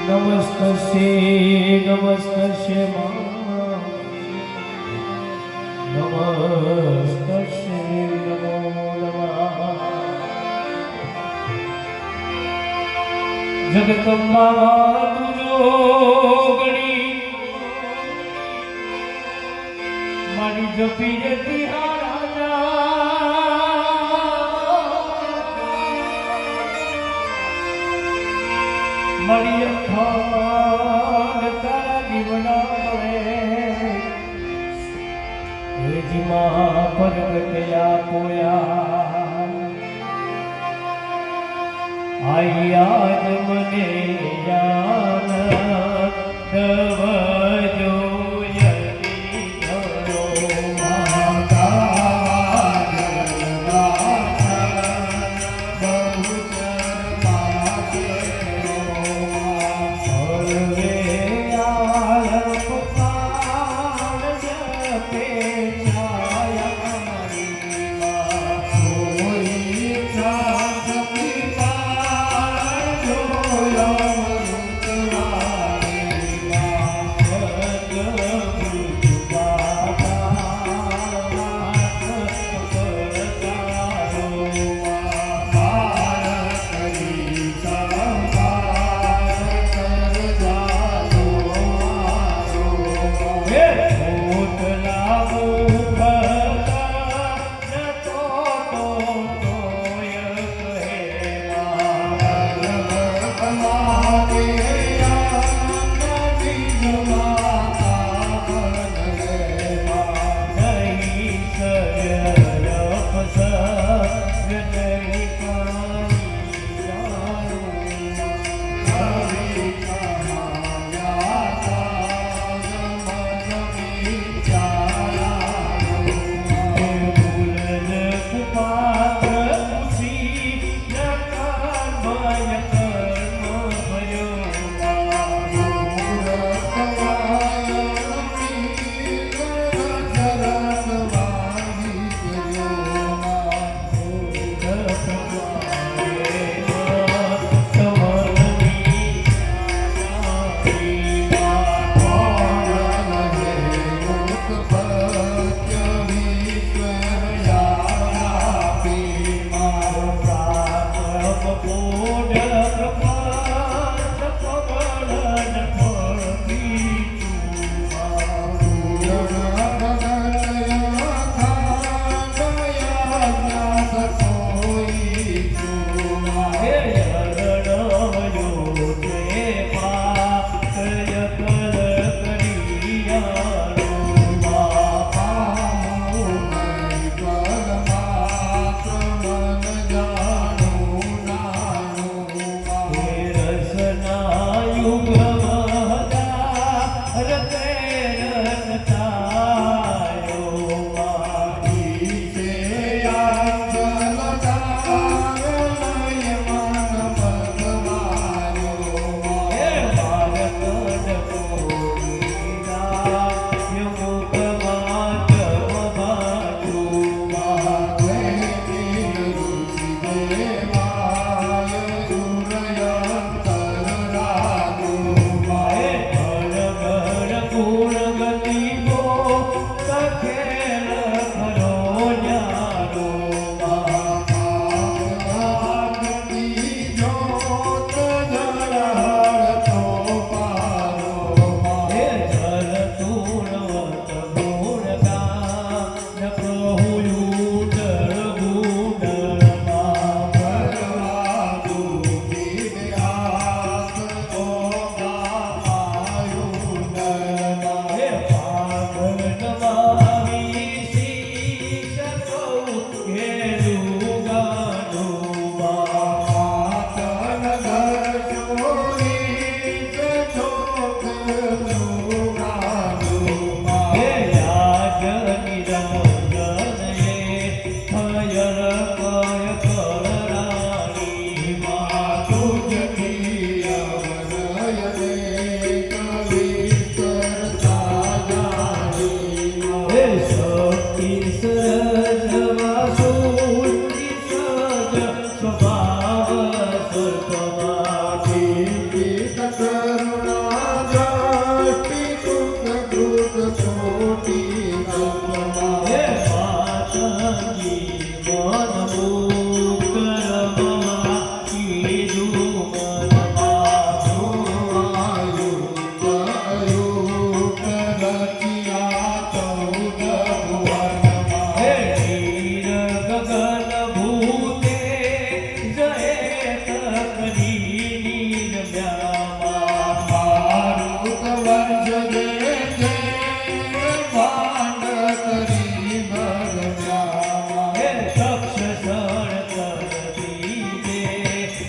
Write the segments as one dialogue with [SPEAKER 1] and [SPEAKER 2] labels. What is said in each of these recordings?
[SPEAKER 1] નમસ્તસ્યે નમસ્તસ્યે નમસ્તસ્યે નમો નમઃ જગદંબા તુજો ગણી મારી જપી જતી મારી અખાન તારા જીવના મળે જીમાં પરગટયા પોયા આઈ આજ મને જાન દવજો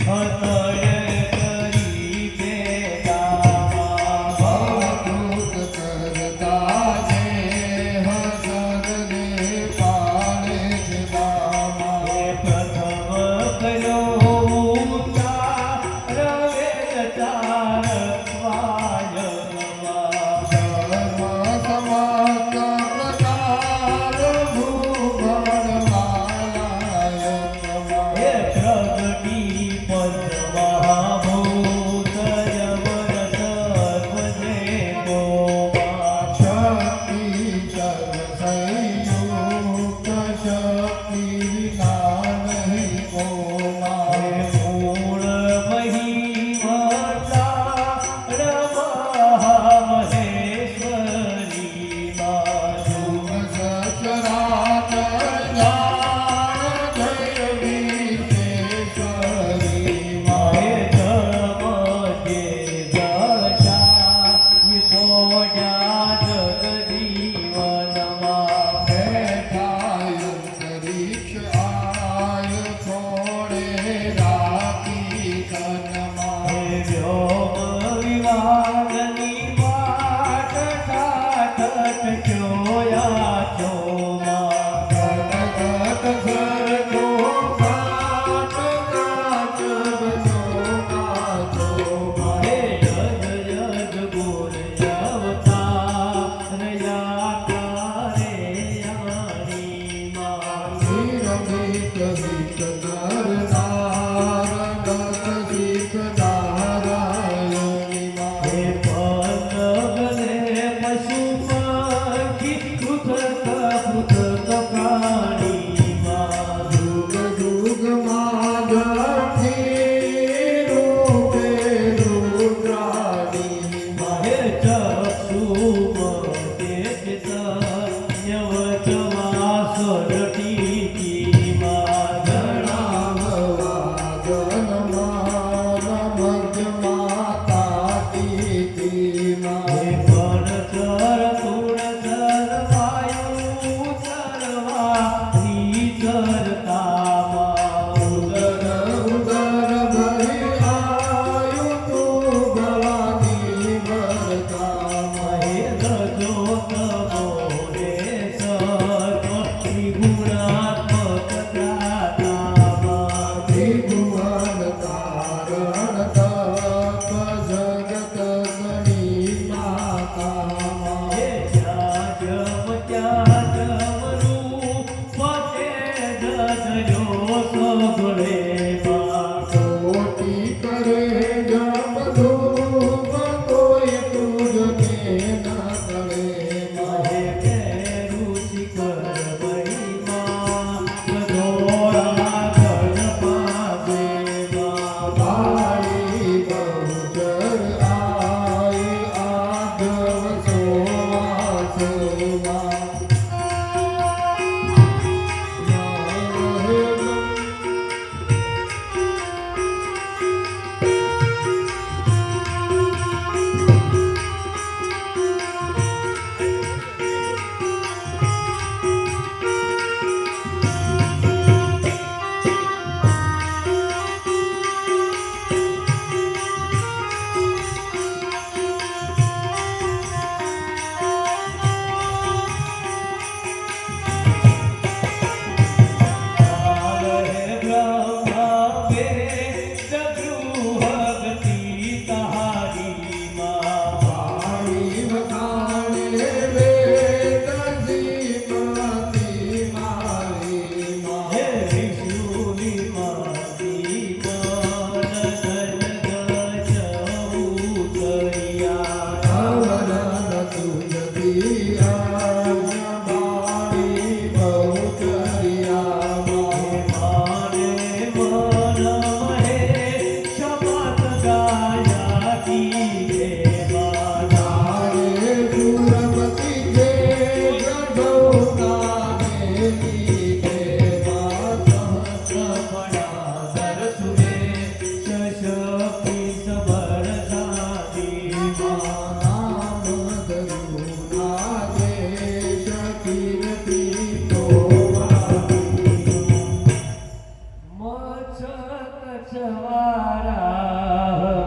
[SPEAKER 1] હતય કરી બેદામા
[SPEAKER 2] અવધૂત કરતા છે હસદને પાડે છે દામા.
[SPEAKER 1] હે પ્રથમ કયો ઉતાર વેદ ચારવાય નમઃ
[SPEAKER 2] ધર્મ સમસ્ત પ્રકાર ભૂગણવાલાય
[SPEAKER 1] હે
[SPEAKER 2] નમઃ.
[SPEAKER 1] પ્રગટી પદ્મભૂતય વરસર્વજે ગોમા
[SPEAKER 2] શક્તિ સર્વસંયુક્ત શક્તિ વિના નહીં કોમા.
[SPEAKER 1] હે મૂળ મહિમતા રમા મહેશ્વરી બાજુ
[SPEAKER 2] સચરાચર જાણ જય વિશ્વેશ્વરી માં.
[SPEAKER 1] હે ધર્મજે દશા પોજા જગદીવનમાં
[SPEAKER 2] બેઠાય અંતરિક્ષ આય છોડે રાતી તનમાં.
[SPEAKER 1] હે વ્યોમ વિવાદની વાટ ઠાઠ જોયા ચોમા
[SPEAKER 2] ગગત સર્જો ઘાટ ઘાટ બજો ગાજો માં.
[SPEAKER 1] હે જગ જગ બોલ અવતાર યાત્રા રે યાની માં
[SPEAKER 2] નિરમિત હિત કરનાર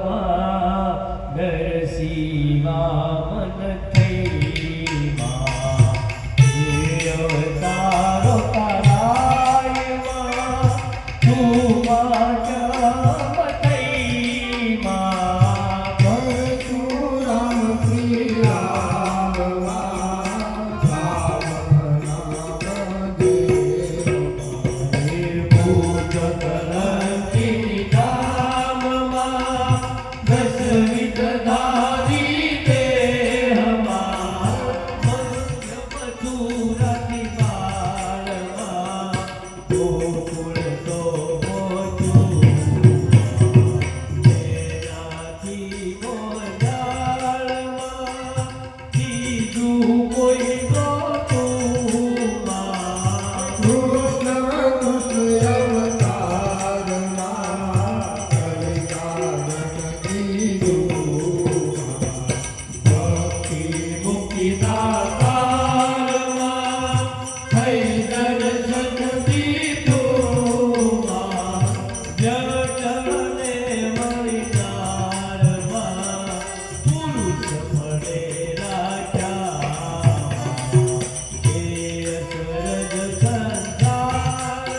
[SPEAKER 1] વારાહમાં નરસિંહા મન થઈ માં હે અવતારો તારાયમાં તું માં થઈ માં
[SPEAKER 2] પરશુરામ શ્રી રામ
[SPEAKER 1] ભૂત કરંતી ધામમાં દશવિધ ધારી દેહમાં મધ્ય મથુરાથી બાળમાં ગોકુળ તો મોજુમાં તેનાથી મોજાળમાં બીજું કોઈ નહોતું માં
[SPEAKER 2] કૃષ્ણ અવતારમાં કલિકાગન કીધું
[SPEAKER 1] ભક્તિ મુક્તિ દાતારમાં થઈ દર્શન દીધું માં જટને મણિનારમાં પુરુષ મળે રાજામાં હે અસરજ સંસારમાં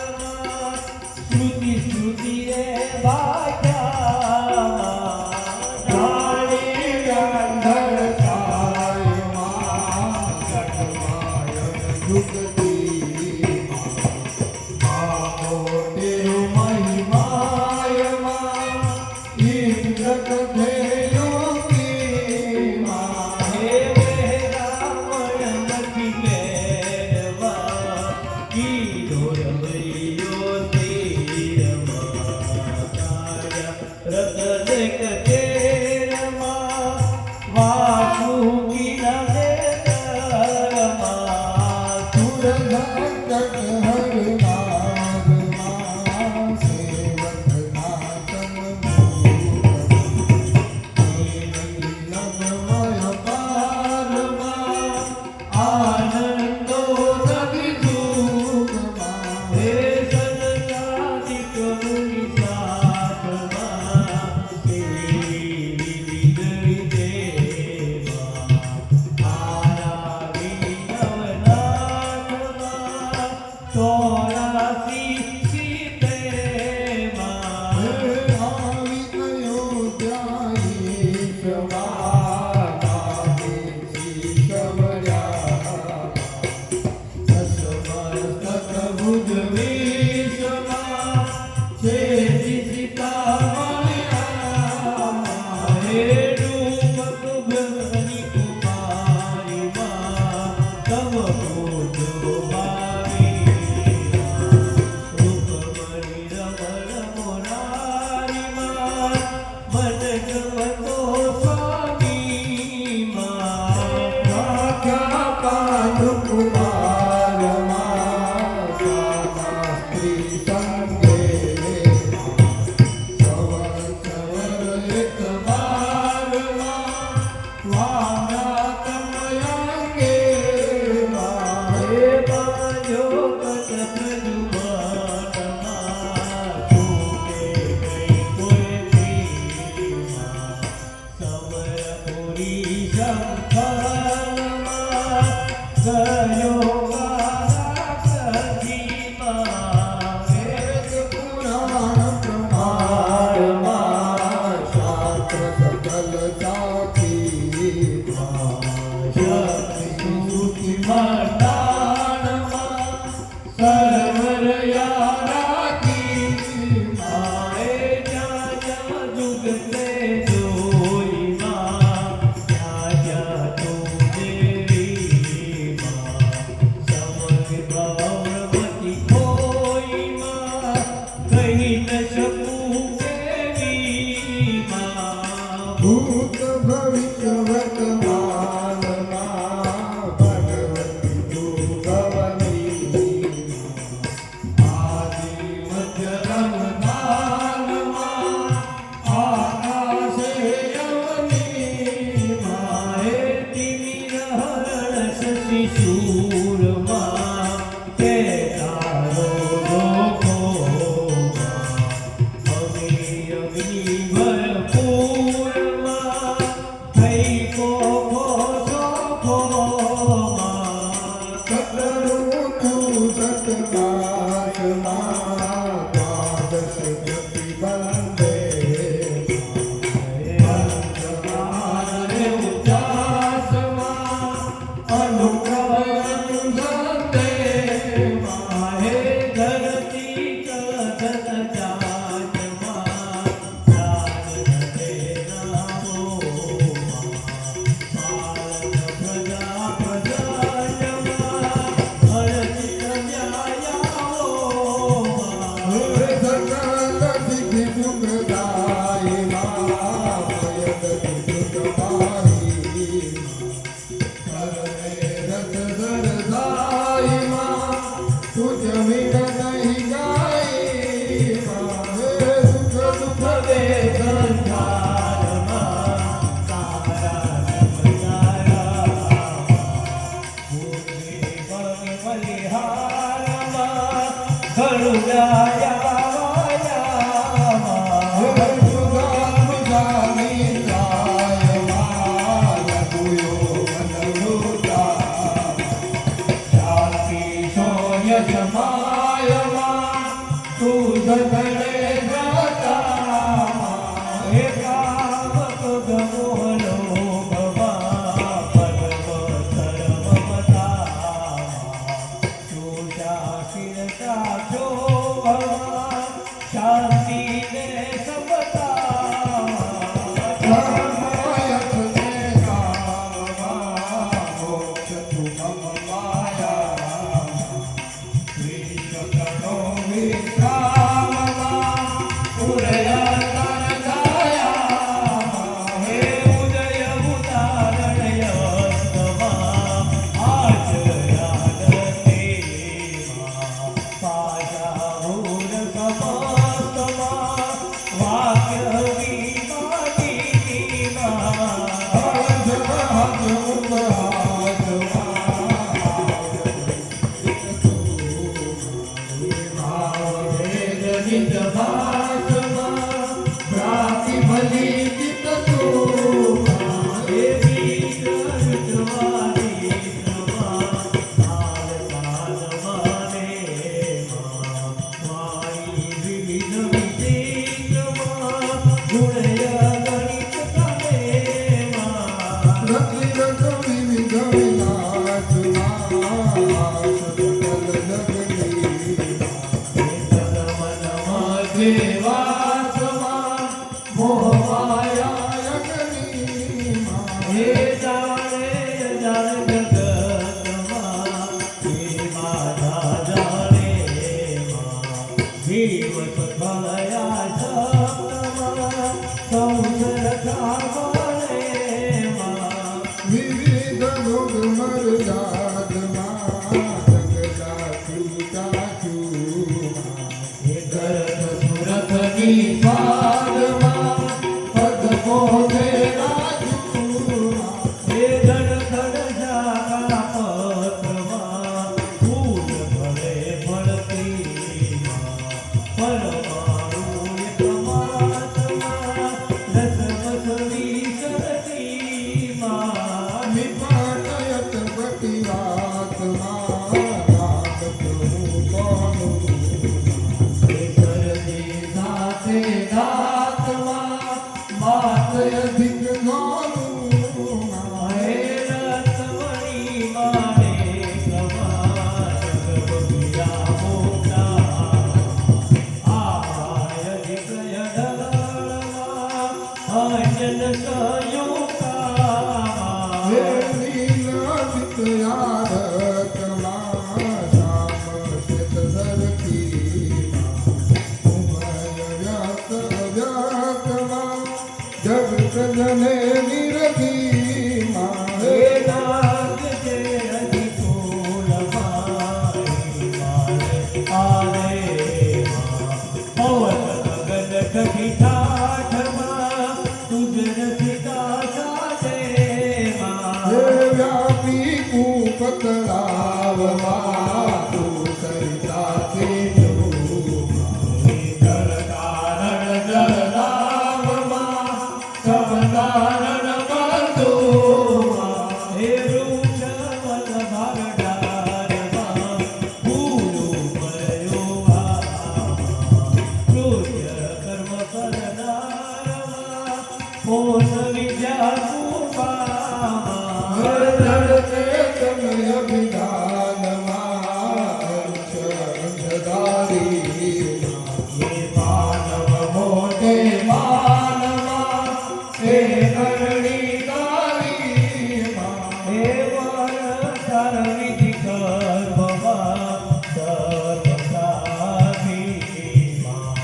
[SPEAKER 1] શ્રુતિ શ્રુતિએ વાગ્યામાં
[SPEAKER 2] જાણી ગાંધર કાયમાં જગમાયન જુગતી આવો તેરો મહિમાયમાં ઇન્દ્રક થેયો કીમાં
[SPEAKER 1] હે રાવણ નથી મેરવા કીધો રમૈયો તીરમાં તાર્યા રતન કથેરમાં વાસુકીના દેરમાં
[SPEAKER 2] સુરધંકટ હરનાગમાં સેવકના તનમૂલમય પારમાં
[SPEAKER 1] આનંદો સદી સુખમાં હે સનકાદિક મુનિ સાથમાં વિવિધ દેવા આરાવી નવનાથમાં 84 સીતેમાં
[SPEAKER 2] આવી ગયો ત્યાંઈ શવાના શિશવર્યા
[SPEAKER 1] સતભુજ વિશ્વમાં છે સીતામણિયા હે રૂપક બ્રહ્મની કુમારીમાં તવ ક્રોધ ભાવી રૂપમણી રમણ મોરારીમાં અગ્નિ ભરપૂરમાં થઈ કોકો સોખોમાં
[SPEAKER 2] સતરું તું સતપાસમાં દ્વાદશ પ્રતિબંધે
[SPEAKER 1] પંચમારે ઉદાસમાં અનુગ્રહ સંતે માહે ધરતી ચલન જાતમાં જાત નામો પાલન પ્રજા પ્રજાયમાં હરચિત ન્યાયાઓ
[SPEAKER 2] સકલ સિદ્ધિ સુખદાય માં ભયગતિ સુખપાહી કરને રસ સરદાય માં તુજ વિન નહીં ગાય માં સુખ દુઃખ
[SPEAKER 1] ભવે સંસારમાં તારા નમનારા બુદ્ધિ ભવ બલિહારમાં ઘણું ગાયામાં શાંતિ શોય જમાયમાં તું સગળે ગાતામાં હે કામ ગમોલો ભવા પરમ ધર્મ મતામાં તું શાશિર સાચો ભવા શાંતિ ને
[SPEAKER 2] વિવિધ લોક મર્યાદમાં જગતા છૂટા છૂમાં પદ પોતે નિપાટયત પ્રતિવાતમાં નાગત હું કોનું અધિક જ્ઞાનું જગતને નિરખી મારે વ્યાપી કુપતળાવમાં તું સરિતા છે
[SPEAKER 1] જળ કારણ જળ પોષ વિદ્યા કુપામાં
[SPEAKER 2] ધરતે તનય વિધાનમાં અંધધારી
[SPEAKER 1] એ માનવ મોટે માનવા
[SPEAKER 2] હે કરણી તારી
[SPEAKER 1] હે વર સર્વવિધિ કર્મમાં સર્વસાધીમાં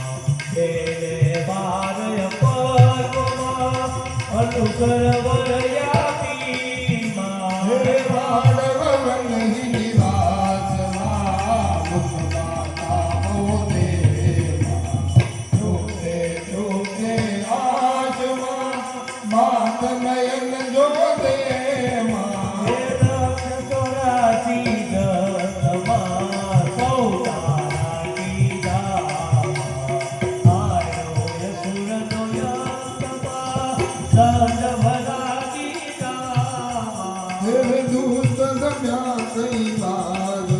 [SPEAKER 1] તેને બારય પર્વમાં અનુકર વરયાપીમાં
[SPEAKER 2] હે માનવ નહીં નિવાસમાં મુક્તા મોતે જોતે જોતે આશમાં માત નયન જોતે માં
[SPEAKER 1] હે દક્ષ ચોરાસી દત્તમાં સૌતારા કીધા આયો યસુરનો યંતમાં સંજભરા કીધા
[SPEAKER 2] હે દૂત દમ્યા કઈ બાગ